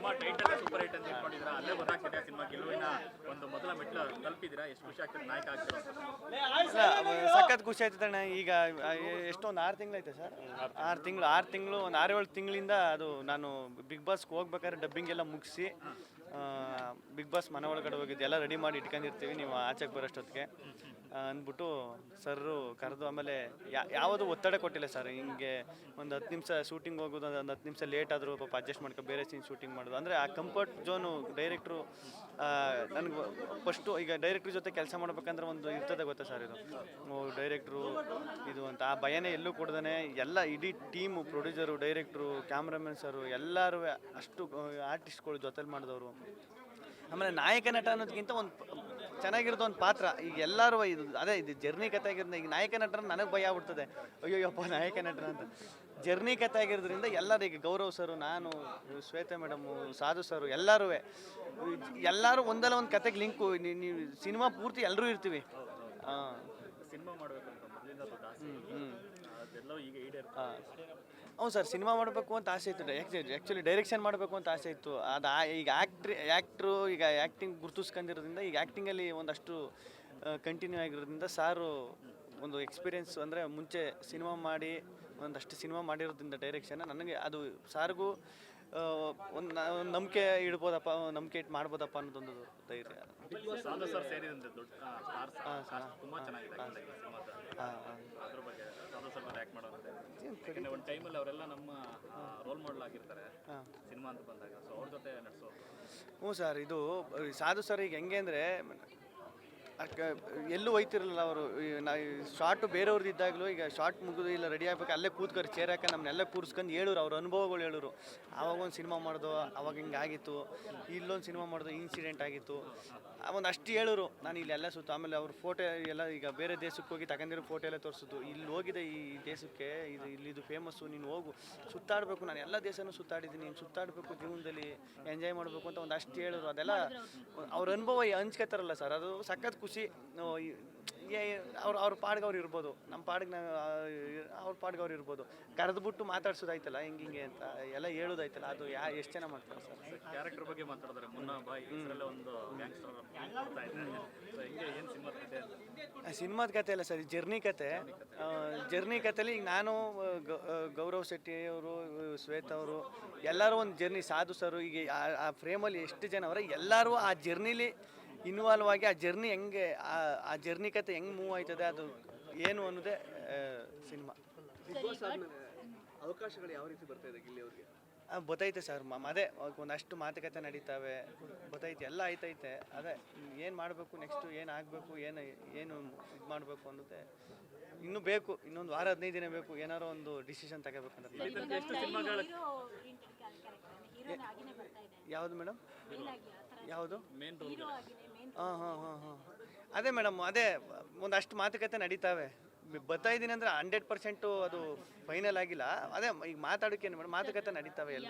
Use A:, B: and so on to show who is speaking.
A: Cinema title super hit ಅಂತ ಇಟ್ಕೊಂಡಿದ್ದೀರಾ, ಅಲ್ಲೇ ಗೊತ್ತಾಗ್ತಿದೆ ಸಿನಿಮಾ ಗೆಲುವಿನ ಒಂದು ಮೊದಲ ಮೆಟ್ಲು ತಲುಪಿದ್ದೀರಾ. ಎಷ್ಟು ಖುಷಿ ಆಗ್ತದೆ ನಾಯಕ ಆಗ್ತಿರೋ
B: ಸಖತ್ ಖುಷಿ ಆಯ್ತಣ್ಣ. ಈಗ ಎಷ್ಟೊಂದು 6 ತಿಂಗಳೈತೆ ಸರ್, 6 ತಿಂಗಳು ಒಂದು 6-7 ತಿಂಗಳಿಂದ ಅದು ನಾನು ಬಿಗ್ ಬಾಸ್ಗೆ ಹೋಗ್ಬೇಕಾದ್ರೆ ಡಬ್ಬಿಂಗ್ ಎಲ್ಲ ಮುಗಿಸಿ ಬಿಗ್ ಬಾಸ್ ಮನೆ ಒಳಗಡೆ ಹೋಗಿದ್ದು ಎಲ್ಲ ರೆಡಿ ಮಾಡಿ ಇಟ್ಕೊಂಡಿರ್ತೀವಿ, ನೀವು ಆಚೆಗೆ ಬರೋಷ್ಟೊತ್ತಿಗೆ ಅಂದ್ಬಿಟ್ಟು ಸರ್ರು ಕರೆದು. ಆಮೇಲೆ ಯಾವುದು ಒತ್ತಡ ಕೊಟ್ಟಿಲ್ಲ ಸರ್. ಹಿಂಗೆ ಒಂದು 10 ನಿಮಿಷ ಶೂಟಿಂಗ್ ಹೋಗೋದು, ಒಂದು 10 ನಿಮಿಷ ಲೇಟ್ ಆದರೂ ಪಾಪ ಅಡ್ಜಸ್ಟ್ ಮಾಡ್ಕೊ ಬೇರೆ ಸೀನ್ ಶೂಟಿಂಗ್ ಮಾಡೋದು. ಅಂದರೆ ಆ ಕಂಫರ್ಟ್ ಝೋನು ಡೈರೆಕ್ಟ್ರು ನನಗೆ ಫಸ್ಟು ಈಗ ಡೈರೆಕ್ಟ್ರ್ ಜೊತೆ ಕೆಲಸ ಮಾಡ್ಬೇಕಂದ್ರೆ ಒಂದು ಇರ್ತದೆ ಗೊತ್ತಾ ಸರ್, ಇದು ಡೈರೆಕ್ಟ್ರು ಇದು ಅಂತ ಆ ಭಯನೇ ಎಲ್ಲೂ ಕೊಡ್ದೇ ಎಲ್ಲ ಇಡೀ ಟೀಮು, ಪ್ರೊಡ್ಯೂಸರು, ಡೈರೆಕ್ಟ್ರು, ಕ್ಯಾಮ್ರಾಮನ್ ಸರು ಎಲ್ಲರೂ ಅಷ್ಟು ಆರ್ಟಿಸ್ಟ್ಗಳು ಜೊತೆಲಿ ಮಾಡಿದವರು. ಆಮೇಲೆ ನಾಯಕ ನಟ ಅನ್ನೋದಕ್ಕಿಂತ ಒಂದು ಚೆನ್ನಾಗಿರೋದು ಒಂದು ಪಾತ್ರ. ಈಗ ಎಲ್ಲರೂ ಇದು ಅದೇ ಇದು ಜರ್ನಿ ಕಥೆ ಆಗಿರೋದ್ರಿಂದ ಈಗ ನಾಯಕ ನಟರ ನನಗೆ ಭಯ ಆಗ್ಬಿಡ್ತದೆ, ಅಯ್ಯೋಯಪ್ಪ ನಾಯಕ ನಟರ ಅಂತ. ಜರ್ನಿ ಕಥೆ ಆಗಿರೋದ್ರಿಂದ ಎಲ್ಲರೂ ಈಗ ಗೌರವ್ ಸರು, ನಾನು, ಶ್ವೇತಾ ಮೇಡಮು, ಸಾಧು ಸರು ಎಲ್ಲರೂ ಒಂದಲ್ಲ ಒಂದು ಕತೆಗೆ ಲಿಂಕು. ನೀವು ಸಿನಿಮಾ ಪೂರ್ತಿ ಎಲ್ಲರೂ ಇರ್ತೀವಿ.
A: ಸಿನಿಮಾ ಮಾಡಬೇಕು ಅಂತ ಮೊದಲಿಂದ ಅದೆಲ್ಲ ಈಗ
B: ಹ್ಞೂ ಸರ್, ಸಿನಿಮಾ ಮಾಡಬೇಕು ಅಂತ ಆಸೆ ಇತ್ತು. ಆ್ಯಕ್ಚುಲಿ ಡೈರೆಕ್ಷನ್ ಮಾಡಬೇಕು ಅಂತ ಆಸೆ ಇತ್ತು. ಅದು ಈಗ ಆ್ಯಕ್ಟ್ರು ಈಗ ಆ್ಯಕ್ಟಿಂಗ್ ಗುರುತಿಸ್ಕೊಂಡಿರೋದ್ರಿಂದ ಈಗ ಆ್ಯಕ್ಟಿಂಗಲ್ಲಿ ಒಂದಷ್ಟು ಕಂಟಿನ್ಯೂ ಆಗಿರೋದ್ರಿಂದ ಸಾರು ಒಂದು ಎಕ್ಸ್ಪೀರಿಯೆನ್ಸ್, ಅಂದರೆ ಮುಂಚೆ ಸಿನಿಮಾ ಮಾಡಿ ಒಂದಷ್ಟು ಸಿನಿಮಾ ಮಾಡಿರೋದ್ರಿಂದ ಡೈರೆಕ್ಷನ್ ನನಗೆ ಅದು ಸಾರಿಗೂ ಒಂದು ನಂಬಿಕೆ ಇಡ್ಬೋದಪ್ಪ, ನಂಬಿಕೆ ಇಟ್ಟು ಮಾಡ್ಬೋದಪ್ಪ ಅನ್ನೋದೊಂದು ಧೈರ್ಯ.
A: ತುಂಬಾ ಚೆನ್ನಾಗಿದೆ ಅದ್ರ ಬಗ್ಗೆ ಸಾಧು ಸರ್ ಆ್ಯಕ್ಟ್ ಮಾಡೋದಂತೆ. ಒಂದು ಟೈಮಲ್ಲಿ ಅವರೆಲ್ಲ ನಮ್ಮ ರೋಲ್ ಮಾಡೆಲ್ ಆಗಿರ್ತಾರೆ ಸಿನಿಮಾ ಅಂತ ಬಂದಾಗ, ಸೊ ಅವ್ರ ಜೊತೆ ನಡೆಸೋ.
B: ಹ್ಞೂ ಸರ್, ಇದು ಸಾಧು ಸರ್ ಈಗ ಹೆಂಗೆ ಅಂದರೆ ಎಲ್ಲೂ ಹೋಯ್ತಿರಲಿಲ್ಲ ಅವರು. ಶಾರ್ಟು ಬೇರೆಯವ್ರದ್ದು ಇದ್ದಾಗಲೂ ಈಗ ಶಾರ್ಟ್ ಮುಗಿದು ಇಲ್ಲ ರೆಡಿ ಆಗ್ಬೇಕು ಅಲ್ಲೇ ಕೂತ್ಕೊಂಡು ಚೇರ್ ಹಾಕಿ ನಮ್ಮನ್ನೆಲ್ಲ ಕೂರಿಸ್ಕೊಂಡು ಹೇಳೋರು, ಅವ್ರ ಅನುಭವಗಳು ಹೇಳೋರು. ಆವಾಗ ಒಂದು ಸಿನಿಮಾ ಮಾಡೋದು, ಅವಾಗ ಹಿಂಗೆ ಆಗಿತ್ತು, ಇಲ್ಲೊಂದು ಸಿನಿಮಾ ಮಾಡೋದು, ಇನ್ಸಿಡೆಂಟ್ ಆಗಿತ್ತು, ಒಂದಷ್ಟು ಹೇಳೋರು. ನಾನು ಇಲ್ಲೆಲ್ಲ ಸುತ್ತ. ಆಮೇಲೆ ಅವ್ರ ಫೋಟೋ ಎಲ್ಲ ಈಗ ಬೇರೆ ದೇಶಕ್ಕೆ ಹೋಗಿ ತಗೊಂಡಿರೋ ಫೋಟೋ ಎಲ್ಲ ತೋರಿಸೋದು, ಇಲ್ಲಿ ಹೋಗಿದೆ ಈ ದೇಶಕ್ಕೆ, ಇಲ್ಲಿದು ಫೇಮಸ್ಸು, ನೀನು ಹೋಗು ಸುತ್ತಾಡಬೇಕು, ನಾನು ಎಲ್ಲ ದೇಶನೂ ಸುತ್ತಾಡಿದ್ದೀನಿ, ನೀನು ಸುತ್ತಾಡಬೇಕು ಜೀವನದಲ್ಲಿ, ಎಂಜಾಯ್ ಮಾಡಬೇಕು ಅಂತ ಒಂದಷ್ಟು ಹೇಳೋರು. ಅದೆಲ್ಲ ಅವ್ರ ಅನುಭವ ಹಂಚ್ಕೊತಾರಲ್ಲ ಸರ್, ಅದು ಸಖತ್ ಖುಷಿ. ಅವ್ರ ಪಾಡ್ಗೆ ಅವ್ರು ಇರ್ಬೋದು, ನಮ್ಮ ಪಾಡ್ಗೆ ಅವ್ರ ಪಾಡ್ಗೆ ಅವ್ರು ಇರ್ಬೋದು. ಕರೆದ್ಬಿಟ್ಟು ಮಾತಾಡ್ಸೋದಾಯ್ತಲ್ಲ ಹಿಂಗೆ ಅಂತ ಎಲ್ಲ ಹೇಳೋದಾಯ್ತಲ್ಲ, ಅದು ಎಷ್ಟು ಜನ ಮಾಡ್ತಾರೆ ಸರ್.
A: ಕ್ಯಾರೆಕ್ಟರ್ ಬಗ್ಗೆ ಮಾತಾಡಿದ್ರೆ ಮುನ್ನ ಬಾಯ್ ಒಂದು
B: ಸಿನಿಮಾದ ಕತೆ ಅಲ್ಲ ಸರ್, ಜರ್ನಿ ಕತೆ. ಜರ್ನಿ ಕತೆಲಿ ಈಗ ನಾನು, ಗೌರವ್ ಶೆಟ್ಟಿ ಅವರು, ಶ್ವೇತಾ ಅವರು ಎಲ್ಲರೂ ಒಂದು ಜರ್ನಿ, ಸಾಧು ಸರು, ಈಗ ಆ ಫ್ರೇಮಲ್ಲಿ ಎಷ್ಟು ಜನ ಅವರ ಎಲ್ಲರೂ ಆ ಜರ್ನಿಲಿ ಇನ್ವಾಲ್ವ್ ಆಗಿ ಆ ಜರ್ನಿ ಹೆಂಗೆ ಆ ಜರ್ನಿ ಕತೆ ಹೆಂಗೆ ಮೂವ್ ಆಯ್ತದೆ, ಅದು ಏನು ಅನ್ನೋದೇ ಸಿನಿಮಾ.
C: ಅವಕಾಶಗಳು ಯಾವ ರೀತಿ ಬರ್ತಾ ಇದೆ ಗಿಲ್ಲಿ ಅವ್ರಿಗೆ?
B: ಗೊತ್ತೈತೆ ಸರ್, ಅದೇ ಒಂದಷ್ಟು ಮಾತುಕತೆ ನಡೀತಾವೆ, ಗೊತ್ತೈತೆ, ಎಲ್ಲ ಆಯ್ತೈತೆ. ಅದೇ ಏನು ಮಾಡಬೇಕು ನೆಕ್ಸ್ಟು, ಏನು ಆಗಬೇಕು, ಏನು ಇದು ಮಾಡಬೇಕು ಅನ್ನೋದೇ ಇನ್ನೂ ಬೇಕು. ಇನ್ನೊಂದು ವಾರ 15 ದಿನ ಬೇಕು, ಏನಾರೋ ಒಂದು ಡಿಸಿಷನ್ ತಗೋಬೇಕಂತ. ಯಾವುದು ಮೇಡಮ್, ಯಾವುದು? ಹಾಂ ಅದೇ ಮೇಡಮ್, ಅದೇ ಒಂದಷ್ಟು ಮಾತುಕತೆ ನಡೀತಾವೆ. ಬರ್ತಾಯಿದ್ದೀನಿ ಅಂದರೆ 100% ಅದು ಫೈನಲ್ ಆಗಿಲ್ಲ. ಅದೇ ಈಗ ಮಾತಾಡೋಕ್ಕೇನು ಮೇಡಮ್, ಮಾತುಕತೆ ನಡೀತಾವೆ ಎಲ್ಲ.